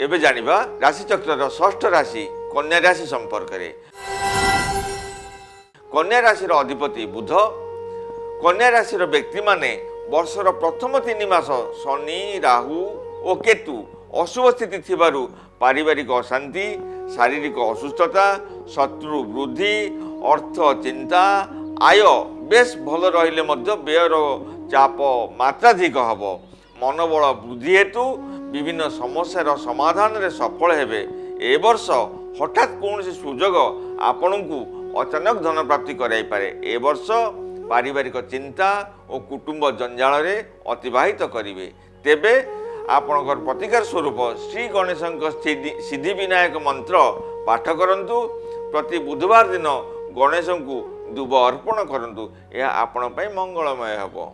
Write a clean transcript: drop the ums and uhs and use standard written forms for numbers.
एबे जानिबा राशिचक्रर षष्ठ राशि कन्या राशि संपर्क में। कन्या राशि अधिपति बुध। कन्या राशि व्यक्ति माने वर्षर प्रथम 3 मास शनि राहु और केतु अशुभ स्थिति थिबारु पारिवारिक अशांति, शारीरिक असुस्थता, शत्रु वृद्धि, अर्थ चिंता, आय बेस भल रहिले मध्य व्ययर चाप मात्राधिक हब। मनोबल वृद्धि हेतु विभिन्न समस्यार समाधान रे सफल हेबे। ए वर्ष हठात कौन सुजोग आपण को अचानक धन प्राप्ति कराई पारे। ए वर्ष पारिवारिक चिंता और कुटुंब जंजाल रे अतिबाहित करिवे। तेबे आपणकर प्रतिकार स्वरूप श्री गणेश सिद्धि विनायक मंत्र पाठ करंतु। प्रति बुधवार दिन गणेश को दुब अर्पण करंतु। यह आपण पई मंगलमय हबो।